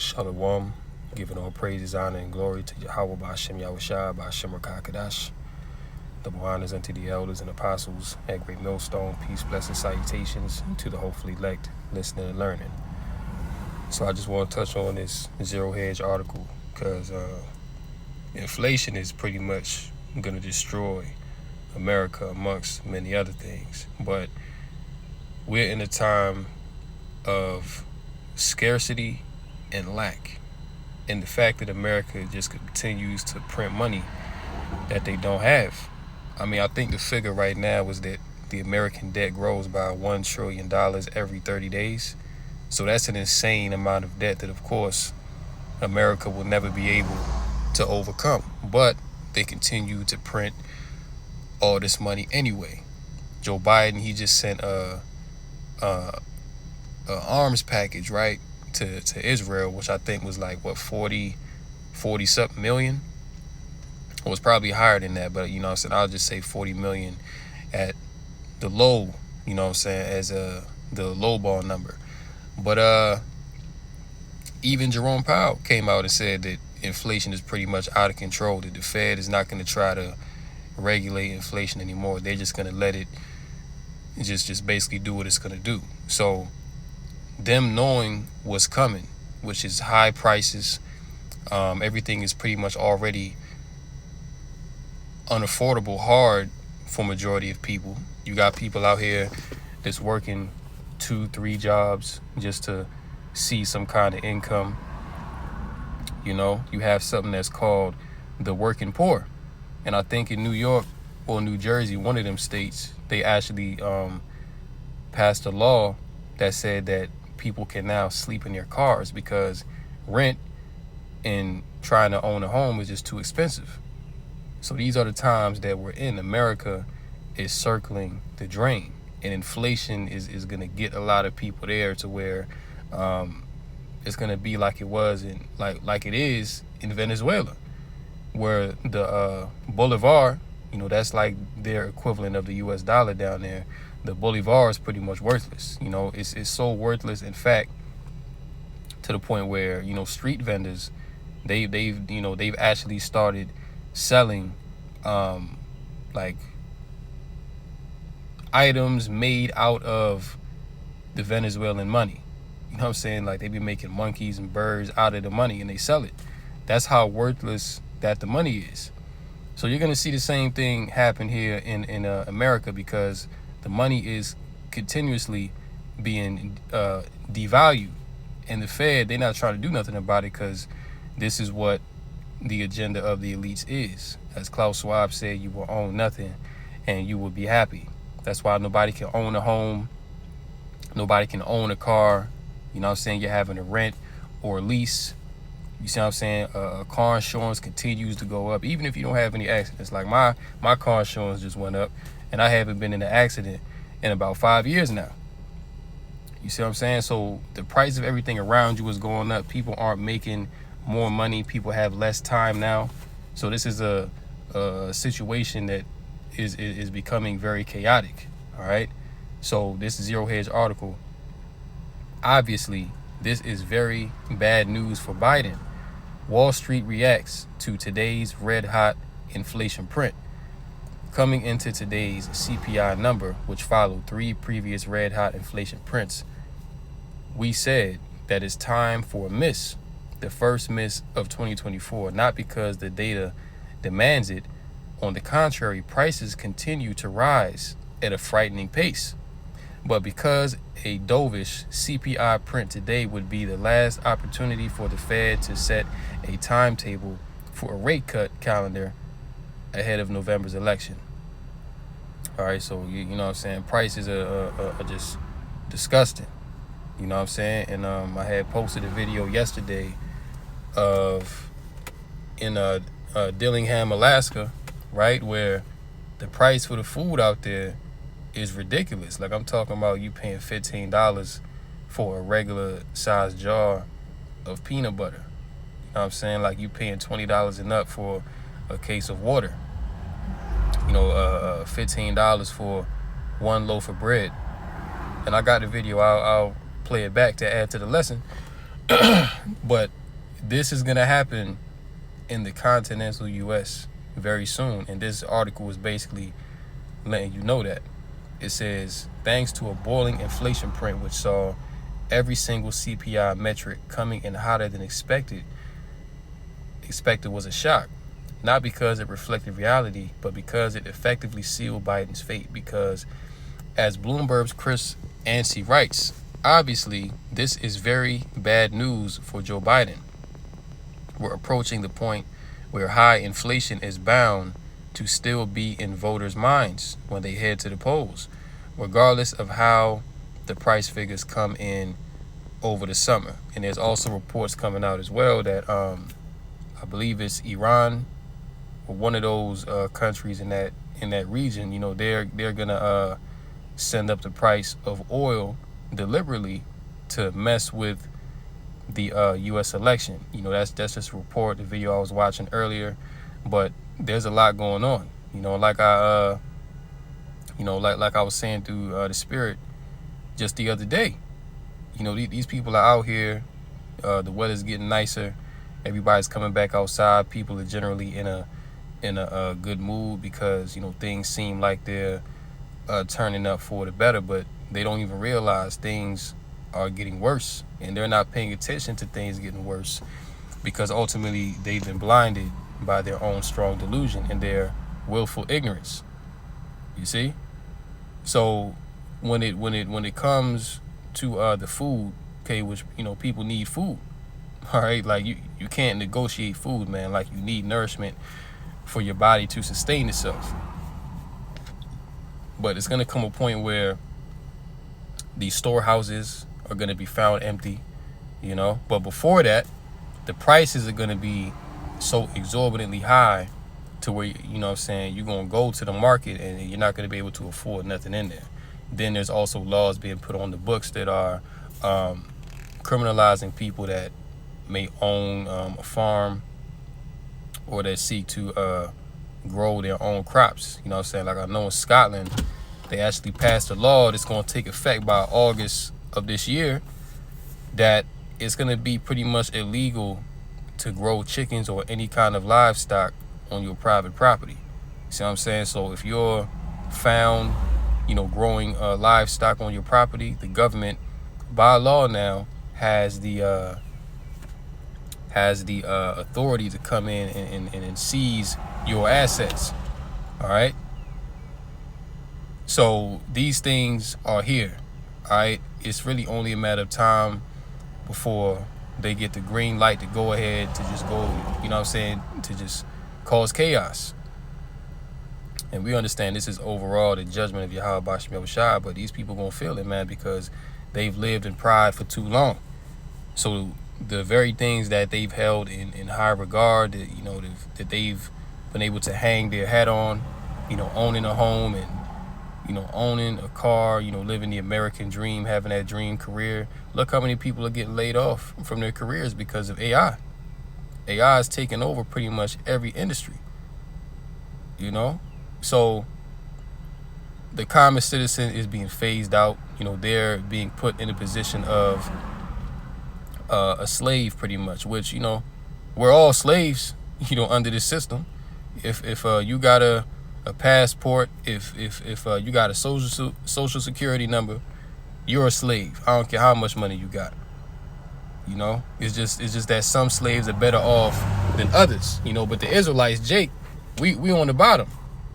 Shalom, giving all praises, honor, and glory to Yahweh Ba'Shem Yahushua, Ba'Shem Rakakadash. Double honors unto the elders and apostles at Great Millstone. Peace, blessings, salutations to the hopefully elect, listening and learning. So I just want to touch on this Zero Hedge article because inflation is pretty much going to destroy America amongst many other things. But we're in a time of scarcity and lack. And the fact that America just continues to print money that they don't have. I mean, I think the figure right now is that the American debt grows by $1 trillion every 30 days. So that's an insane amount of debt that, of course, America will never be able to overcome. But they continue to print all this money anyway. Joe Biden, he just sent a arms package, right, to Israel, which I think was like, what, 40 something million? It was probably higher than that, but, you know what I'm saying, I'll just say 40 million at the low, you know what I'm saying, as the low ball number. But even Jerome Powell came out and said that inflation is pretty much out of control, that the Fed is not going to try to regulate inflation anymore. They're just going to let it just basically do what it's going to do. So them knowing what's coming, which is high prices, everything is pretty much already unaffordable, hard for majority of people. You got people out here that's working 2-3 jobs just to see some kind of income. You know, you have something that's called the working poor. And I think in New York or New Jersey, one of them states, they actually passed a law that said that people can now sleep in their cars because rent and trying to own a home is just too expensive. So these are the times that we're in. America is circling the drain, and inflation is going to get a lot of people there to where it's going to be like it was in like it is in Venezuela, where the Bolivar, you know, that's like their equivalent of the US dollar down there. The Bolivar is pretty much worthless. You know, it's so worthless, in fact, to the point where, you know, street vendors, they've actually started selling like items made out of the Venezuelan money. You know what I'm saying? Like, they be making monkeys and birds out of the money and they sell it. That's how worthless that the money is. So you're going to see the same thing happen here in America, because the money is continuously being devalued. And the Fed, they're not trying to do nothing about it, because this is what the agenda of the elites is. As Klaus Schwab said, you will own nothing and you will be happy. That's why nobody can own a home. Nobody can own a car. You know what I'm saying? You're having a rent or a lease. You see what I'm saying? Car insurance continues to go up, even if you don't have any accidents. Like my car insurance just went up, and I haven't been in an accident in about 5 years now. You see what I'm saying? So the price of everything around you is going up. People aren't making more money. People have less time now. So this is a situation that is becoming very chaotic. All right. So this Zero Hedge article, obviously, this is very bad news for Biden. Wall Street reacts to today's red-hot inflation print. Coming into today's CPI number, which followed 3 previous red-hot inflation prints, we said that it's time for a miss, the first miss of 2024, not because the data demands it. On the contrary, prices continue to rise at a frightening pace. But because a dovish CPI print today would be the last opportunity for the Fed to set a timetable for a rate cut calendar ahead of November's election. All right, so you know what I'm saying, prices are just disgusting. You know what I'm saying? And I had posted a video yesterday of in Dillingham, Alaska, right, where the price for the food out there is ridiculous. Like, I'm talking about you paying $15 for a regular size jar of peanut butter. You know what I'm saying? Like, you paying $20 and up for a case of water. You know, $15 for one loaf of bread. And I got the video. I'll play it back to add to the lesson. But this is gonna happen in the continental U.S. very soon, and this article is basically letting you know that. It says, thanks to a boiling inflation print which saw every single CPI metric coming in hotter than expected was a shock. Not because it reflected reality, but because it effectively sealed Biden's fate. Because, as Bloomberg's Chris Anstey writes, obviously, this is very bad news for Joe Biden. We're approaching the point where high inflation is bound to still be in voters' minds when they head to the polls, regardless of how the price figures come in over the summer. And there's also reports coming out as well that I believe it's Iran or one of those countries in that region. They're gonna send up the price of oil deliberately to mess with the U.S. election. That's just a report, the video I was watching earlier. But there's a lot going on. Like I was saying through the spirit just the other day. These people are out here. The weather's getting nicer. Everybody's coming back outside. People are generally in a good mood because things seem like they're turning up for the better, but they don't even realize things are getting worse, and they're not paying attention to things getting worse because ultimately they've been blinded by their own strong delusion and their willful ignorance. You see? So when it comes to the food, okay, which people need food. All right, like you can't negotiate food, man. Like, you need nourishment for your body to sustain itself. But it's gonna come a point where these storehouses are gonna be found empty, But before that, the prices are gonna be so exorbitantly high to where you're gonna go to the market and you're not gonna be able to afford nothing in there. Then there's also laws being put on the books that are criminalizing people that may own a farm or that seek to grow their own crops. Like, I know in Scotland, they actually passed a law that's going to take effect by August of this year that it's going to be pretty much illegal to grow chickens or any kind of livestock on your private property. See what I'm saying? So if you're found, growing livestock on your property, the government, by law now, has the authority to come in and seize your assets. All right. So these things are here. All right. It's really only a matter of time before they get the green light to go ahead to just go, to just cause chaos. And we understand this is overall the judgment of Yahweh Basham Yahushua, but these people gonna feel it, man, because they've lived in pride for too long. So the very things that they've held in high regard, that they've been able to hang their hat on, owning a home and, owning a car, living the American dream, having that dream career. Look how many people are getting laid off from their careers because of AI. AI is taking over pretty much every industry, So the common citizen is being phased out. They're being put in a position of a slave pretty much, which, we're all slaves, under this system. If you got a passport, if you got a social security number, you're a slave. I don't care how much money you got. It's just that some slaves are better off than others, but the Israelites, Jake, we on the bottom.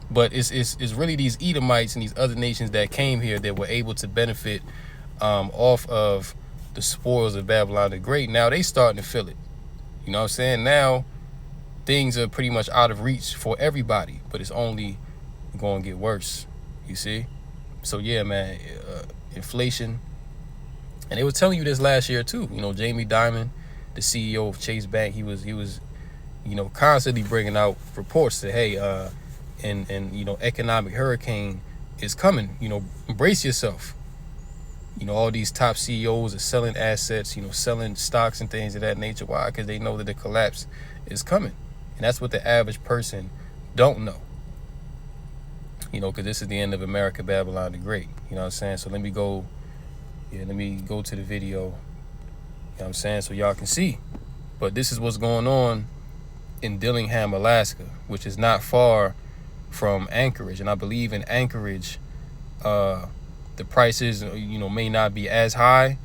But it's really these Edomites and these other nations that came here that were able to benefit off of the spoils of Babylon the Great. Now they starting to feel it. You know what I'm saying? Now things are pretty much out of reach for everybody, but it's only going to get worse. You see? So yeah, man, inflation. And they were telling you this last year too. Jamie Dimon, the CEO of Chase Bank, he was constantly bringing out reports that, hey, and economic hurricane is coming. Brace yourself. All these top CEOs are selling assets, selling stocks and things of that nature. Why? Because they know that the collapse is coming. And that's what the average person don't know. Because this is the end of America, Babylon the Great. You know what I'm saying? So let me go to the video know what I'm saying? So y'all can see. But this is what's going on in Dillingham, Alaska, which is not far from Anchorage. And I believe in Anchorage, the prices, may not be as high,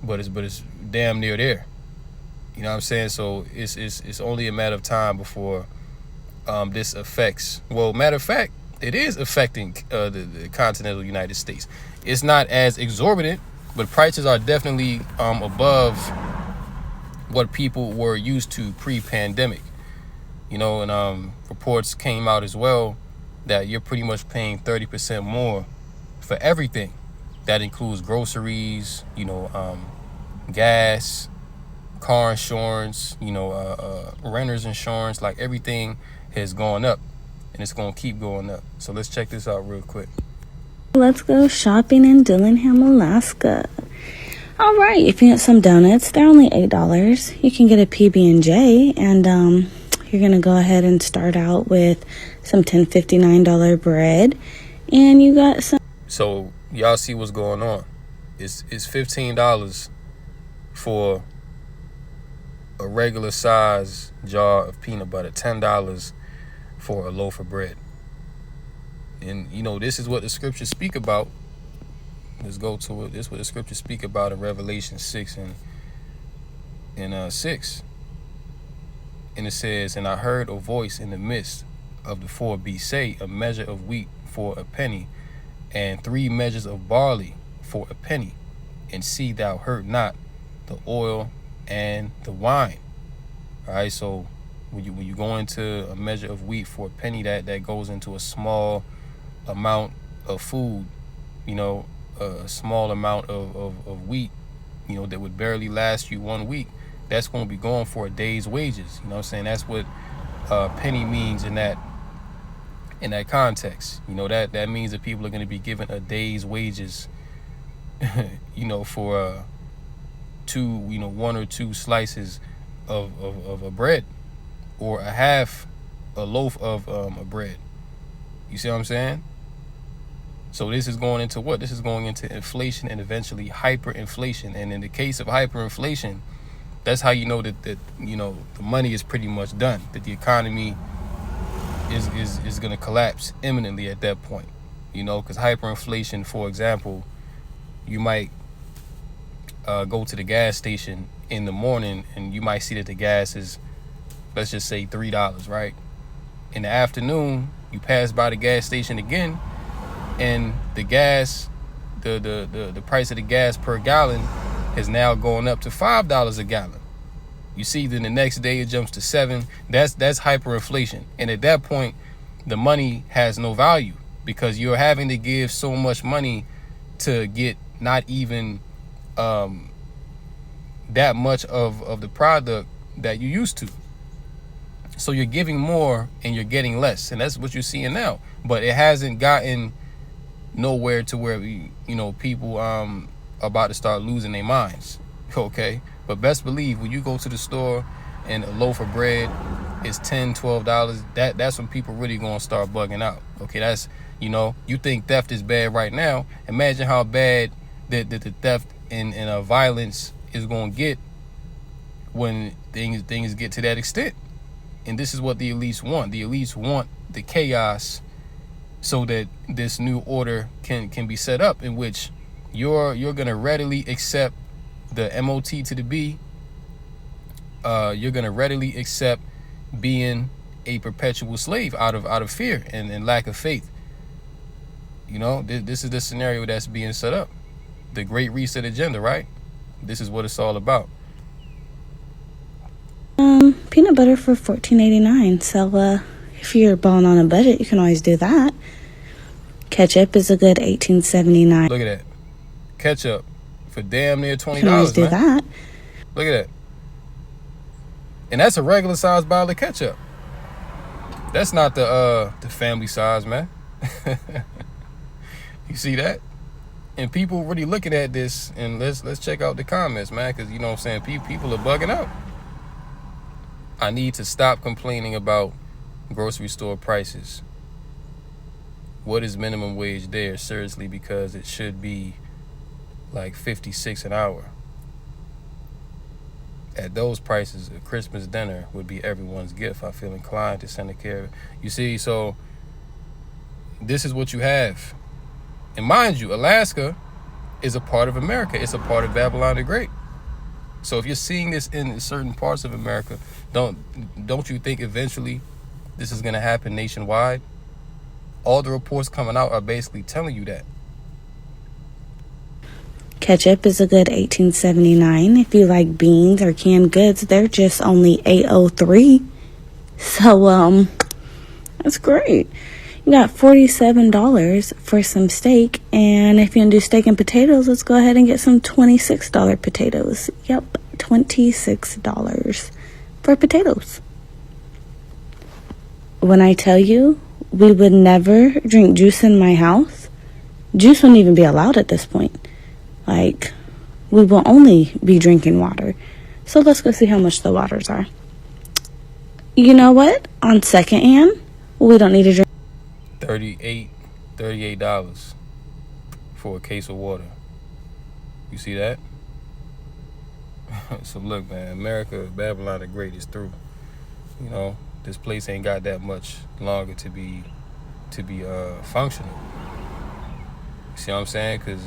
but it's damn near there. You know what I'm saying? So it's only a matter of time before this affects. Well, matter of fact, it is affecting the continental United States. It's not as exorbitant, but prices are definitely above what people were used to pre-pandemic. And reports came out as well that you're pretty much paying 30% more for everything. That includes groceries, gas, car insurance, renter's insurance. Like, everything has gone up, and it's going to keep going up. So let's check this out real quick. Let's go shopping in Dillingham, Alaska. All right, if you want some donuts, they're only $8. You can get a PB&J, and you're going to go ahead and start out with some $10.59 bread, and you got some. So y'all see what's going on. It's $15 for a regular size jar of peanut butter, $10 for a loaf of bread. And this is what the scriptures speak about. Let's go to it. This is what the scriptures speak about in Revelation 6 and 6. And it says, "And I heard a voice in the midst of the four beasts say, a measure of wheat for a penny, and 3 measures of barley for a penny. And see thou hurt not the oil and the wine." All right, so when you go into a measure of wheat for a penny, that goes into a small amount of food, a small amount of wheat, that would barely last you 1 week. That's going to be going for a day's wages. You know what I'm saying? That's what penny means in that context. That means that people are going to be given a day's wages, for 1 or 2 slices of a bread, or a loaf of a bread. You see what I'm saying? So this is going into what? This is going into inflation and eventually hyperinflation. And in the case of hyperinflation, that's how you know that the money is pretty much done, that the economy is going to collapse imminently at that point. Because hyperinflation, for example, you might go to the gas station in the morning and you might see that the gas is, let's just say, $3, right? In the afternoon, you pass by the gas station again, and the gas, the price of the gas per gallon has now gone up to $5 a gallon. You see, then the next day it jumps to $7. That's hyperinflation. And at that point, the money has no value, because you're having to give so much money to get not even that much of the product that you used to. So you're giving more and you're getting less, and that's what you're seeing now. But it hasn't gotten nowhere to where people are about to start losing their minds. Okay, but best believe when you go to the store and a loaf of bread is $10-12, that's when people really gonna start bugging out. Okay, that's you think theft is bad right now. Imagine how bad the theft and violence is gonna get when things get to that extent. And this is what the elites want. The elites want the chaos so that this new order can be set up, in which you're gonna readily accept the MOT to the B. You're gonna readily accept being a perpetual slave out of fear and lack of faith. This is the scenario that's being set up. The Great Reset agenda, right? This is what it's all about. Peanut butter for $14.89. So if you're balling on a budget, you can always do that. Ketchup is a good $18.79. Look at that. Ketchup for damn near $20. You can always do that. Look at that. And that's a regular size bottle of ketchup. That's not the family size, man. You see that? And people really looking at this, and let's check out the comments, man, because you know what I'm saying, people are bugging out. I need to stop complaining about grocery store prices. What is minimum wage there? Seriously, because it should be like $56 an hour. At those prices, a Christmas dinner would be everyone's gift. I feel inclined to send a care. You see, so this is what you have. And mind you, Alaska is a part of America. It's a part of Babylon the Great. So if you're seeing this in certain parts of America, don't you think eventually this is going to happen nationwide? All the reports coming out are basically telling you that. Ketchup is a good $18.79. If you like beans or canned goods, they're just only $8.03. So that's great. You got $47 for some steak, and if you want to do steak and potatoes, let's go ahead and get some $26 potatoes. Yep, $26 for potatoes. When I tell you we would never drink juice in my house, juice wouldn't even be allowed at this point. Like, we will only be drinking water. So let's go see how much the waters are. You know what? On secondhand, we don't need to drink. $38 for a case of water. You see that? So look, man, America, Babylon the Great is through. You know, this place ain't got that much longer to be functional. You see what I'm saying? Because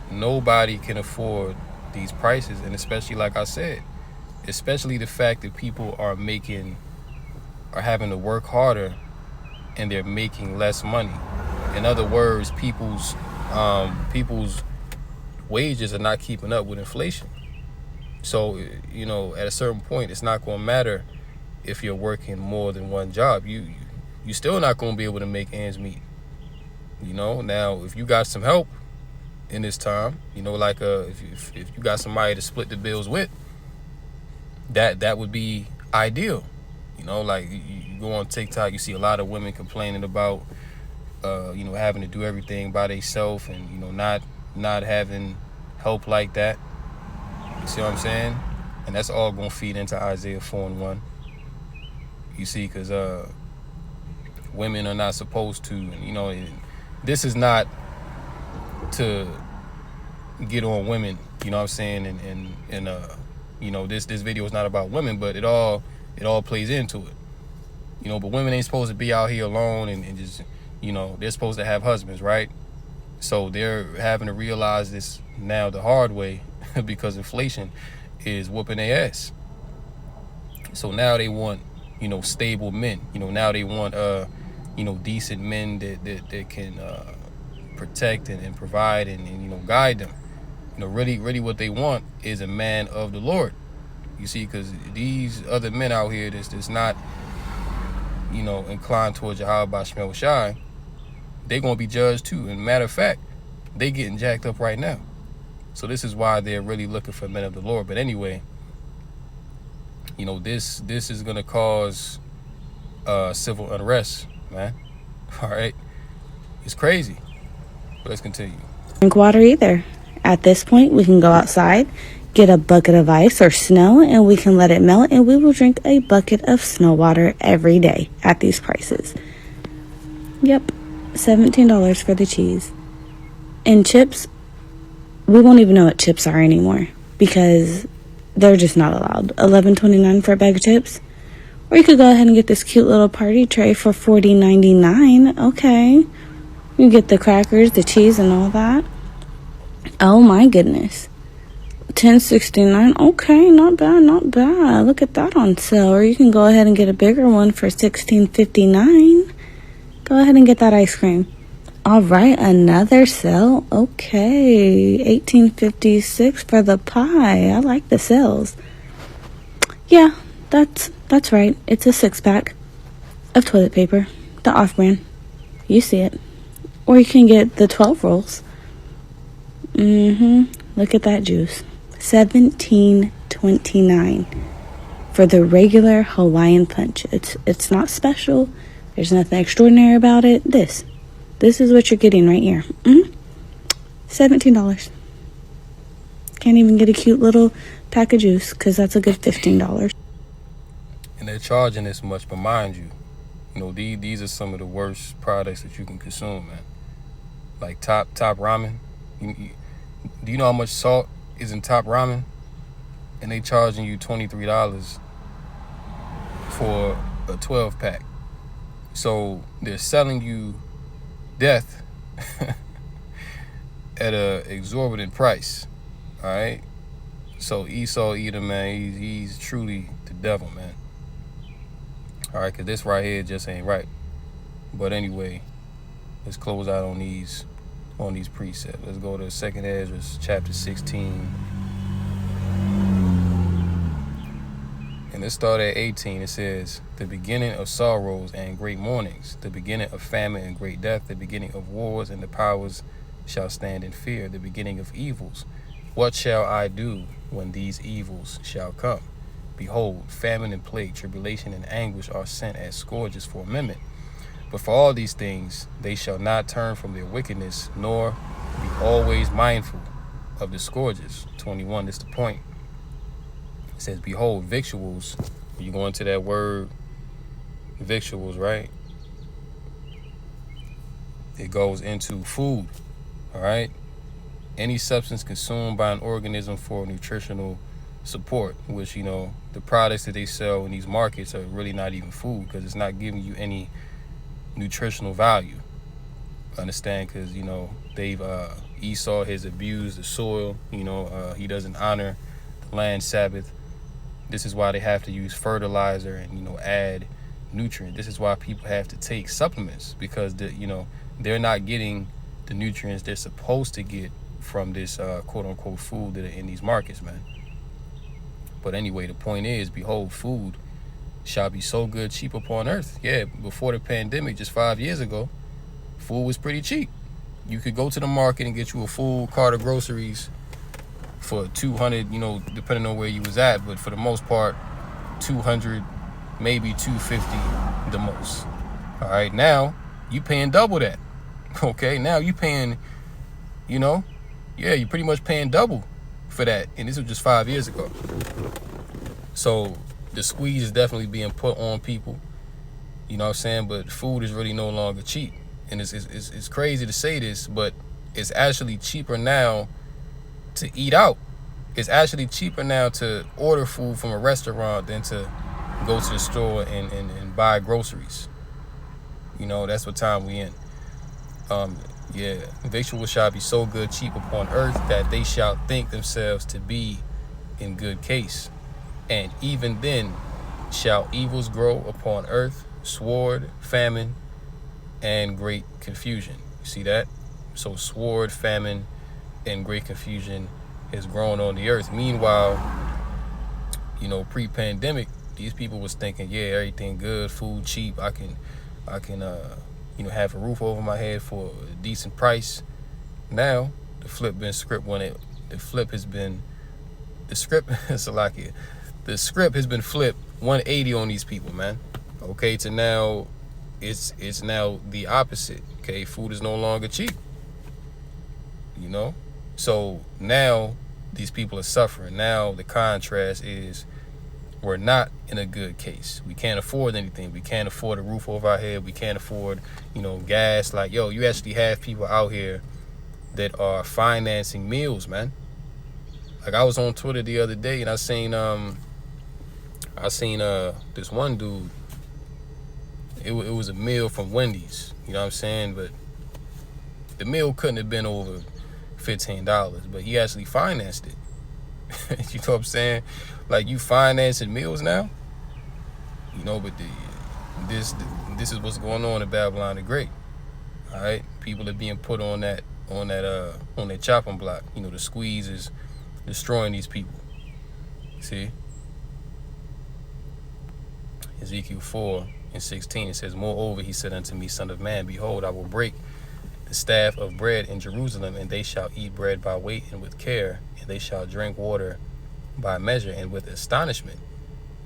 nobody can afford these prices, and especially, like I said, especially the fact that people are having to work harder and they're making less money. In other words, people's wages are not keeping up with inflation. So, you know, at a certain point, it's not going to matter if you're working more than one job. You still not going to be able to make ends meet. You know, now if you got some help in this time, you know, like if you got somebody to split the bills with, that would be ideal. You know, like you go on TikTok, you see a lot of women complaining about you know, having to do everything by themselves, and you know, not having help like that. You see what I'm saying? And that's all gonna feed into Isaiah 4:1. You see, because women are not supposed to, you know, this is not to get on women, you know what I'm saying, and you know, this video is not about women, but it all plays into it. You know, but women ain't supposed to be out here alone and just, you know, they're supposed to have husbands, right? So they're having to realize this now the hard way because inflation is whooping their ass. So now they want, you know, stable men. You know, now they want you know, decent men that can protect and provide and you know, guide them. You know, really what they want is a man of the Lord. You see, because these other men out here that's not, you know, inclined towards Yahweh Shemel Shai, they're going to be judged too. And matter of fact, they getting jacked up right now. So this is why they're really looking for men of the Lord. But anyway, you know, this is going to cause civil unrest, man. All right. It's crazy. But let's continue. Drink water either. At this point, we can go outside, get a bucket of ice or snow, and we can let it melt, and we will drink a bucket of snow water every day at these prices. Yep, $17 for the cheese. And chips, we won't even know what chips are anymore because they're just not allowed. $11.29 for a bag of chips. Or you could go ahead and get this cute little party tray for $40.99. Okay. You get the crackers, the cheese, and all that. Oh my goodness. $10.69. Okay, not bad, not bad. Look at that on sale. Or you can go ahead and get a bigger one for $16.59. Go ahead and get that ice cream. All right, another sale. Okay, $18.56 for the pie. I like the sales. Yeah, that's right. It's a 6-pack of toilet paper, the off-brand. You see it. Or you can get the 12 rolls. Look at that juice. $17.29 for the regular Hawaiian punch. It's not special. There's nothing extraordinary about it. This is what you're getting right here. $17. Can't even get a cute little pack of juice because that's a good $15. And they're charging this much, but mind you, you know, these are some of the worst products that you can consume, man. Like top ramen. Do you know how much salt is in top ramen? and they charging you $23 for a 12 pack. So they're selling you death at a exorbitant price. All right. So Esau Edom, man, he's truly the devil, man. All right, because this right here just ain't right. But anyway, let's close out on these precepts. Let's go to 2nd Ezra chapter 16. And let's start at 18. It says, the beginning of sorrows and great mournings, the beginning of famine and great death, the beginning of wars, and the powers shall stand in fear, the beginning of evils. What shall I do when these evils shall come? Behold, famine and plague, tribulation and anguish are sent as scourges for a minute. But for all these things, they shall not turn from their wickedness, nor be always mindful of the scourges. 21 is the point. It says, behold, victuals. You go into that word, victuals, right? It goes into food, all right? Any substance consumed by an organism for nutritional support, which, the products that they sell in these markets are really not even food, because it's not giving you any nutritional value. Understand? Because, they've Esau has abused the soil. He doesn't honor the land Sabbath. This is why they have to use fertilizer and, add nutrient. This is why people have to take supplements, because they're not getting the nutrients they're supposed to get from this quote unquote food that are in these markets, man. But anyway, the point is, behold, food shall be so good, cheap upon earth. Yeah, before the pandemic, just 5 years ago, food was pretty cheap. You could go to the market and get you a full cart of groceries for $200, depending on where you was at, but for the most part, $200, maybe $250 the most. All right, now you paying double that. Okay, now you paying, you're pretty much paying double for that, and this was just 5 years ago. So the squeeze is definitely being put on people, you know what I'm saying? But food is really no longer cheap, and it's crazy to say this, but it's actually cheaper now to eat out. It's actually cheaper now to order food from a restaurant than to go to the store and buy groceries. That's what time we in. Victuals shall be so good, cheap upon earth, that they shall think themselves to be in good case. And even then shall evils grow upon earth, sword, famine, and great confusion. You see that? So sword, famine, and great confusion has grown on the earth. Meanwhile, pre-pandemic, these people was thinking, yeah, everything good, food cheap, I can have a roof over my head for a decent price. Now the flip been script when it the flip has been the script Salakia. The script has been flipped 180 on these people, man. Okay, to now it's now the opposite. Okay, food is no longer cheap. So now these people are suffering. Now the contrast is, we're not in a good case. We can't afford anything. We can't afford a roof over our head. We can't afford, gas. Like, you actually have people out here that are financing meals, man. Like, I was on Twitter the other day and I seen this one dude. It was a meal from Wendy's. You know what I'm saying? But the meal couldn't have been over $15, but he actually financed it. You know what I'm saying? Like, you financing meals now, but this is what's going on in Babylon the Great. All right, people are being put on that chopping block. The squeeze is destroying these people. See, Ezekiel 4:16, it says, moreover, he said unto me, son of man, behold, I will break the staff of bread in Jerusalem, and they shall eat bread by weight and with care, and they shall drink water by measure and with astonishment.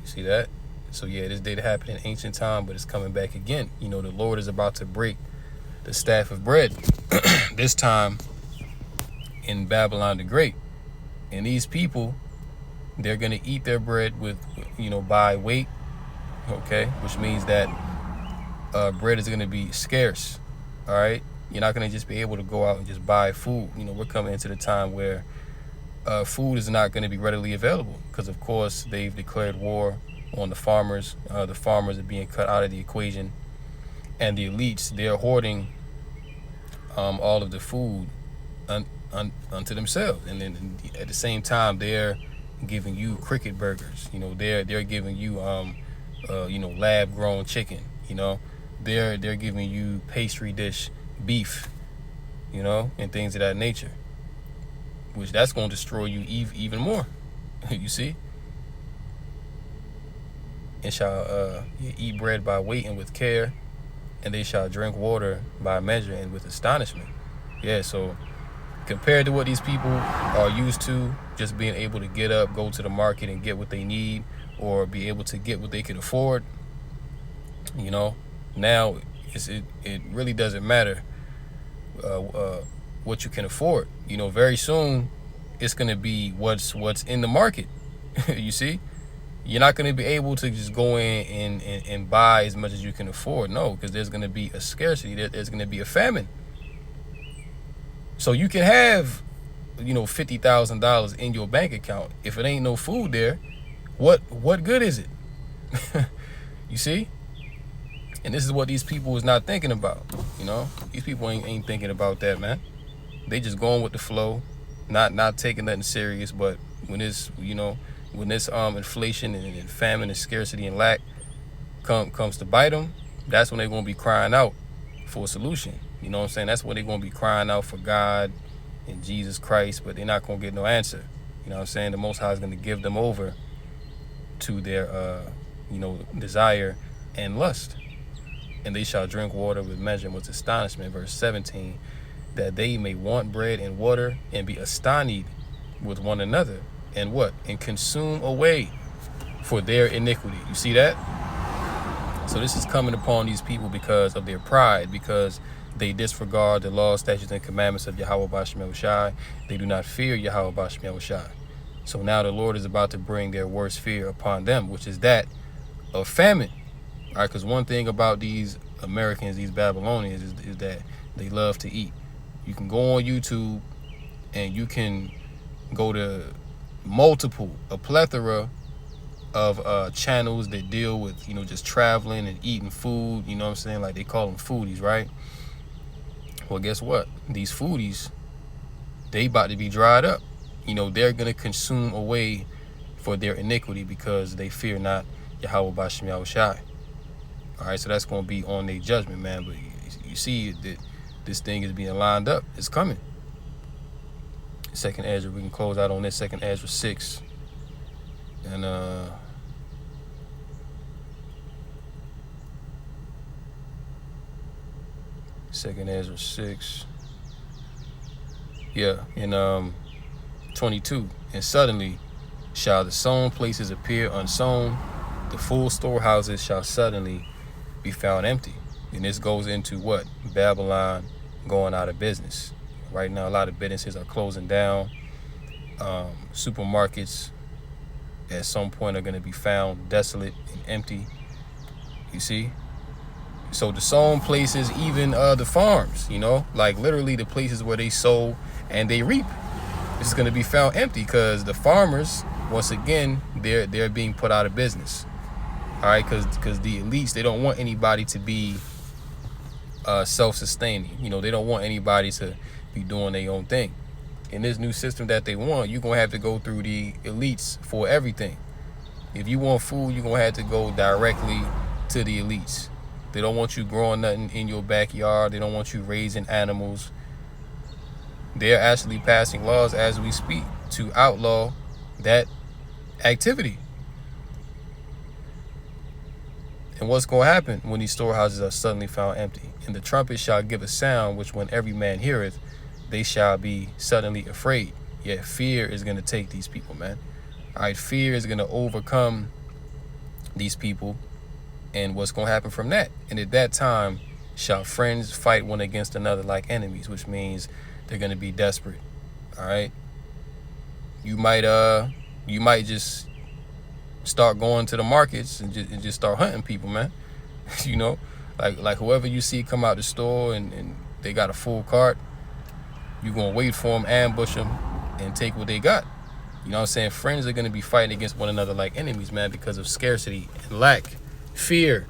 You see that? So this did happen in ancient time, but it's coming back again. The Lord is about to break the staff of bread, this time in Babylon the Great. And these people, they're going to eat their bread with, by weight, okay? Which means that bread is going to be scarce, all right? You're not going to just be able to go out and just buy food. We're coming into the time where, food is not going to be readily available because, of course, they've declared war on the farmers. The farmers are being cut out of the equation, and the elites, they're hoarding all of the food unto themselves, and then at the same time they're giving you cricket burgers. They're giving you lab grown chicken. They're giving you pastry dish beef, and things of that nature, which that's going to destroy you even more. You see, and shall eat bread by weight and with care, and they shall drink water by measure and with astonishment. Yeah, so compared to what these people are used to, just being able to get up, go to the market and get what they need, or be able to get what they can afford, now it really doesn't matter what you can afford. Very soon it's going to be what's in the market. You see, you're not going to be able to just go in and buy as much as you can afford. No, because there's going to be a scarcity. There's going to be a famine. So you can have, $50,000 in your bank account. If it ain't no food there, what good is it? You see? And this is what these people is not thinking about. These people ain't thinking about that, man. They just going with the flow, not taking nothing serious. But when this inflation and famine and scarcity and lack comes to bite them, that's when they're going to be crying out for a solution. You know what I'm saying? That's when they're going to be crying out for God and Jesus Christ, but they're not going to get no answer. You know what I'm saying? The Most High is going to give them over to their, desire and lust. And they shall drink water with measure and with astonishment. Verse 17, that they may want bread and water and be astonished with one another. And what? And consume away for their iniquity. You see that? So this is coming upon these people because of their pride, because they disregard the laws, statutes, and commandments of Yahweh Basham Shai. They do not fear Yahweh Basham Shai. So now the Lord is about to bring their worst fear upon them, which is that of famine. All right, because one thing about these Americans, these Babylonians, is that they love to eat. You can go on YouTube and you can go to a plethora of channels that deal with, just traveling and eating food. You know what I'm saying? Like they call them foodies, right? Well, guess what? These foodies, they about to be dried up. They're going to consume away for their iniquity because they fear not Yahweh Basham Yahushai. All right, so that's going to be on their judgment, man. But you see that this thing is being lined up. It's coming. Second Ezra, we can close out on this. Second Ezra 6. And Second Ezra 6. Yeah, in 22. And suddenly shall the sown places appear unsown, the full storehouses shall suddenly be found empty. And this goes into what? Babylon going out of business. Right now, a lot of businesses are closing down. Supermarkets at some point are going to be found desolate and empty. You see? So the sown places, even the farms, like literally the places where they sow and they reap, it's going to be found empty because the farmers, once again, they're being put out of business. All right, because the elites, they don't want anybody to be self-sustaining. They don't want anybody to be doing their own thing. In this new system that they want, you're going to have to go through the elites for everything. If you want food, you're going to have to go directly to the elites. They don't want you growing nothing in your backyard. They don't want you raising animals. They're actually passing laws as we speak to outlaw that activity. And what's going to happen when these storehouses are suddenly found empty? And the trumpet shall give a sound, which when every man heareth, they shall be suddenly afraid. Yet fear is going to take these people, man. All right, fear is going to overcome these people. And what's going to happen from that? And at that time shall friends fight one against another like enemies, which means they're going to be desperate. All right. You might just start going to the markets and just start hunting people, man. Like whoever you see come out the store and they got a full cart, you're going to wait for them, ambush them, and take what they got. You know what I'm saying? Friends are going to be fighting against one another like enemies, man, because of scarcity and lack, fear.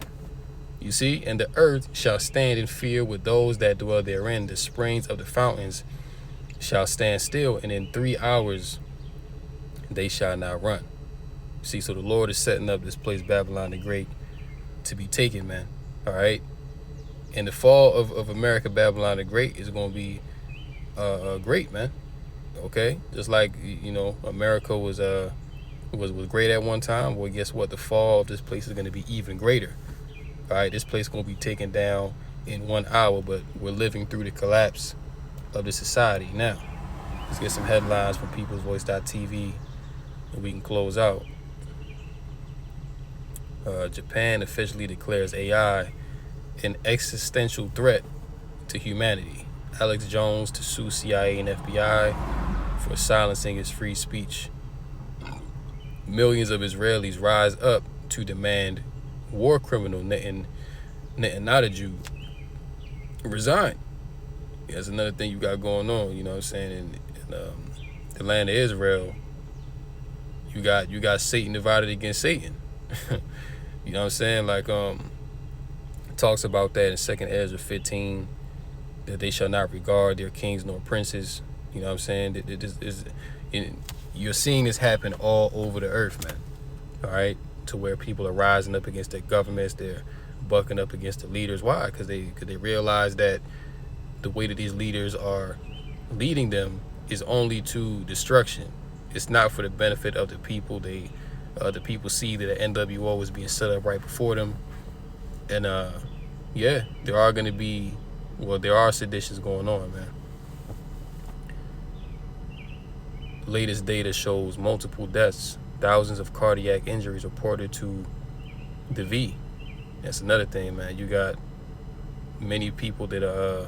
You see? And the earth shall stand in fear with those that dwell therein. The springs of the fountains shall stand still, and in 3 hours they shall not run. See, so the Lord is setting up this place, Babylon the Great, to be taken, man. All right? And the fall of America, Babylon the Great, is going to be great, man. Okay? Just like, you know, America was great at one time. Well, guess what? The fall of this place is going to be even greater. All right? This place is going to be taken down in 1 hour, but we're living through the collapse of the society now. Let's get some headlines from peoplesvoice.tv and we can close out. Japan officially declares AI an existential threat to humanity. Alex Jones to sue CIA and FBI for silencing his free speech. Millions of Israelis rise up to demand war criminal Netanyahu resign. That's another thing you got going on, you know what I'm saying? In the land of Israel, you got Satan divided against Satan. You know what I'm saying? Like it talks about that in 2nd Ezra 15, that they shall not regard their kings nor princes. You know what I'm saying? You're seeing this happen all over the earth, man. All right? To where people are rising up against their governments, they're bucking up against the leaders. Why? Because they realize that the way that these leaders are leading them is only to destruction. It's not for the benefit of the people. The people see that the NWO is being set up right before them, and yeah, there are seditions going on, man. Latest data shows multiple deaths, thousands of cardiac injuries reported to the V. That's another thing, man. You got many people that are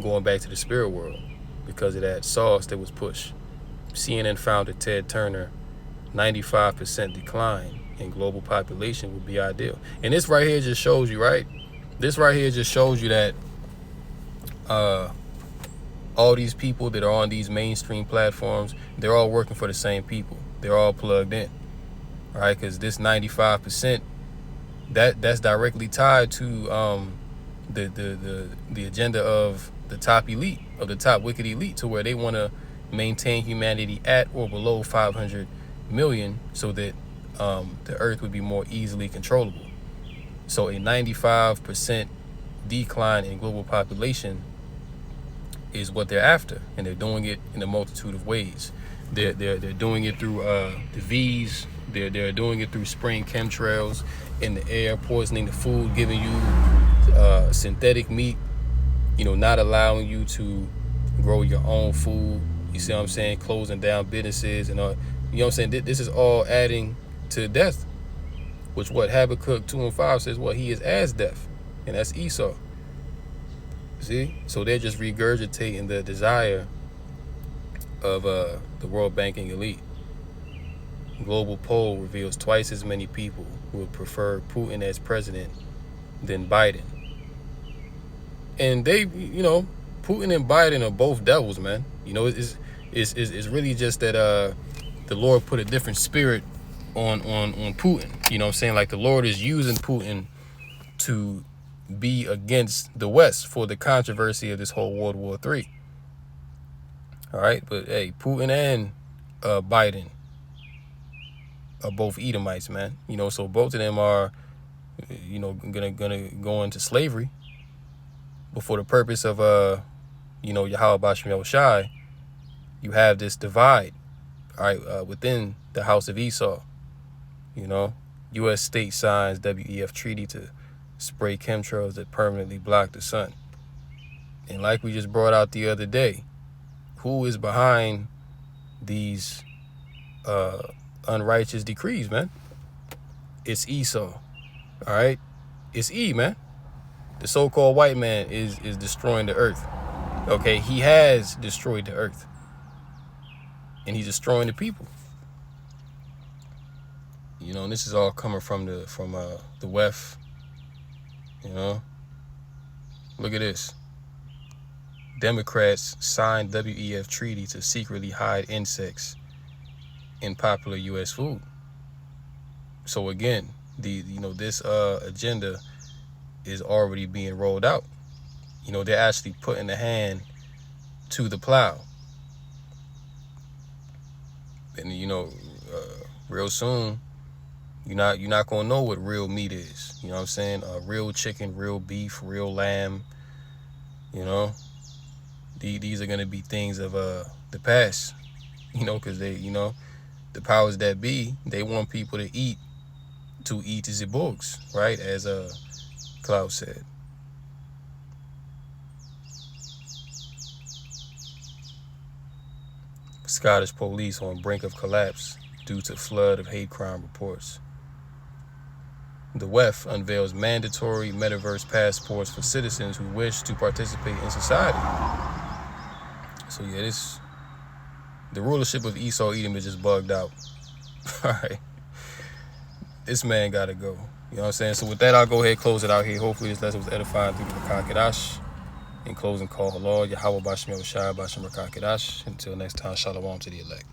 going back to the spirit world because of that sauce that was pushed. CNN founder Ted Turner, 95% decline in global population would be ideal. And this right here just shows you, right? This right here just shows you that all these people that are on these mainstream platforms, they're all working for the same people. They're all plugged in, right? Because this 95%, that's directly tied to the agenda of the top elite, of the top wicked elite, to where they want to maintain humanity at or below 500 million so that the earth would be more easily controllable. So a 95% decline in global population is what they're after, and they're doing it in a multitude of ways. They're doing it through the V's. They're doing it through spraying chemtrails in the air, poisoning the food, giving you synthetic meat, you know, not allowing you to grow your own food. You see what I'm saying? Closing down businesses and all. You know what I'm saying? This is all adding to death, which what Habakkuk 2:5 says, what he is as death, and that's Esau. See? So they're just regurgitating the desire of the world banking elite. Global poll reveals twice as many people who would prefer Putin as president than Biden. And they, you know, Putin and Biden are both devils, man. You know, it's really just that the Lord put a different spirit on Putin. You know what I'm saying? Like the Lord is using Putin to be against the West for the controversy of this whole World War III. All right, but hey, Putin and Biden are both Edomites, man. You know, so both of them are, you know, gonna go into slavery. But for the purpose of you know, Yahweh Bashem Yahushai, you have this divide, all right, within the house of Esau. You know, U.S. state signs WEF treaty to spray chemtrails that permanently block the sun. And like we just brought out the other day, who is behind these unrighteous decrees, man? It's Esau. All right, it's E, man. The so-called white man is destroying the earth. Okay, he has destroyed the earth, and he's destroying the people. You know, and this is all coming from the WEF. You know, look at this. Democrats signed WEF treaty to secretly hide insects in popular U.S. food. So again, this agenda is already being rolled out. They're actually putting the hand to the plow, and real soon, you're not gonna know what real meat is. You know what I'm saying? Real chicken, real beef, real lamb. These are gonna be things of the past. Because the powers that be, they want people to eat the books, right? As Klaus said. Scottish police on brink of collapse due to flood of hate crime reports. The WEF unveils mandatory metaverse passports for citizens who wish to participate in society. So yeah, the rulership of Esau Edom is just bugged out. All right, this man gotta go. You know what I'm saying? So with that, I'll go ahead and close it out here. Hopefully this lesson was edifying through the Rakakadash. In closing, call Halal, Yahweh Bashem Yahushua Bashem Rakakadash. Until next time, Shalom to the elect.